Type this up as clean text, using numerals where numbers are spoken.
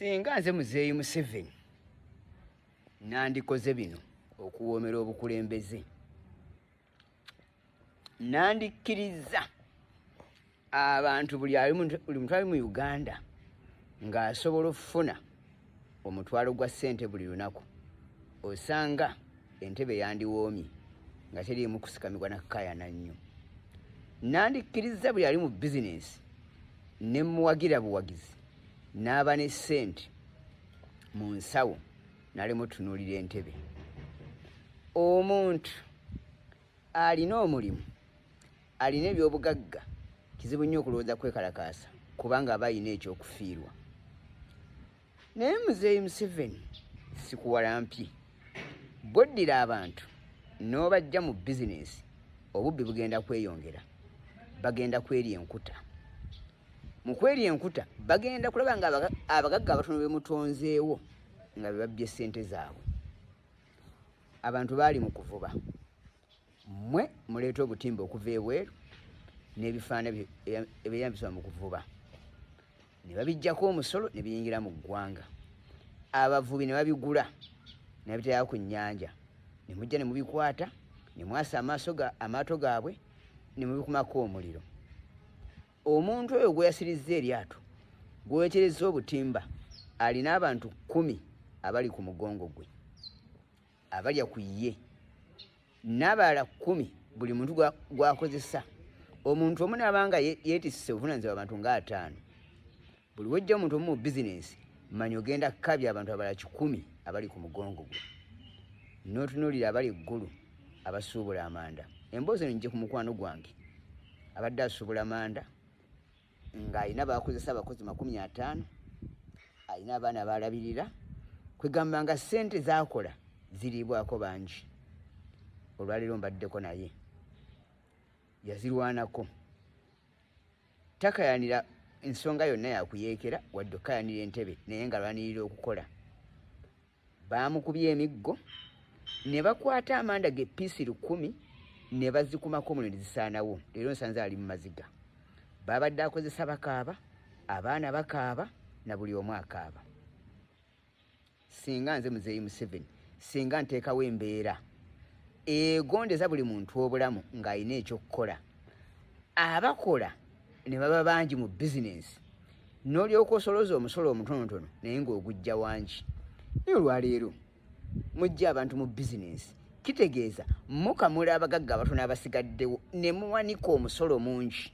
Singa nze Muzeeyi Museveni nandikoze bino okuwoomera obukulembeze, nandikkiriza abantu buli muntu ali mu Uganda ng'asobola okufuna omutwalo gwa ssente buli lunaku, osanga entebe yandiwoomye nga teriimu kusikamibwa na kkaayana nnyo. Nandikkiriza buli ali mu bizinensi ne muwagira buwagizi n'aba ne ssente mu nsawo nalema otunuulira entebe. Omuntu alina omulimu, alina ebyobugagga, kizibu nnyo okulowooza kwekalakaasa kubanga aba alina ekyokufiirwa. Naye Muzeeyi Museveni sikuwalampye, bw'oddira abantu n'obajja mu bizinensi, obubbi bugenda kweyongera, bagenda kwerya enkuta. Mu kwerya enkuta bagenda kulaba nga abagagga abatono bemutonzeewo nga bebabbye ssente zaabwe. Abantu baali mu kuvuba, mmwe muleeta obutimba okuva ebweru n'ebifaananyi ebyeyambisibwa mu kuvuba, ne babiggyako omusolo ne biyingira mu ggwanga. Abavubi ne babigula ne babiteera ku nnyanja, ne mujja ne mubikwata ne mwasa amaato gaabwe ne mubikumako omuliro. Omuntu oyo gwe yasirizza eryato, gwewekyerezza obutimba, alina abantu 10 abali ku mugongo gwe abalya ku ye, n'abalala 10 buli muntu gwakozesa. Omuntu omu n'abanga yeetisse obuvunaanyizibwa abantu nga 5. Buli wejja omuntu omu mu bizinensi, manya ogenda kkabya abantu abalala 10 abali ku mugongo gwe. N'otunuulira abali eggulu abasuubula amanda. Emboozi eno njje ku mukwano gwange abadde asuubula amanda ng'alina bakozesa abakozi 50, alina abaana balabirira, kwegamba nga ssente z'akola ziriibwako bangi. Olwaleero mbaddeko naye, yazirwanako. Takayanira ensonga yonna yakuyeekera wadde okayanira entebe, naye nga lwanirira okukola. Baamukubye emiggo ne bakwata amanda ge piisi 10 ne bazikumako omuliro ne zisaanawo. Leero nsanze ali mu maziga. Babadde akozesa bakaaba, abaana bakaaba, na buli omu akaaba. Singa nze Muzeeyi Museveni, singa nteekawo embeera egondeza buli muntu obulamu ng'alina ekyokukola, abakola ne baba bangi mu bizinensi, n'olyoka osolooza omusolo omutonotono naye ng'ogujja wangi. Naye olwaleero mujja abantu mu bizinensi, kitegeeza mukamula abagagga abatono abasigaddewo ne muwanika omusolo mungi.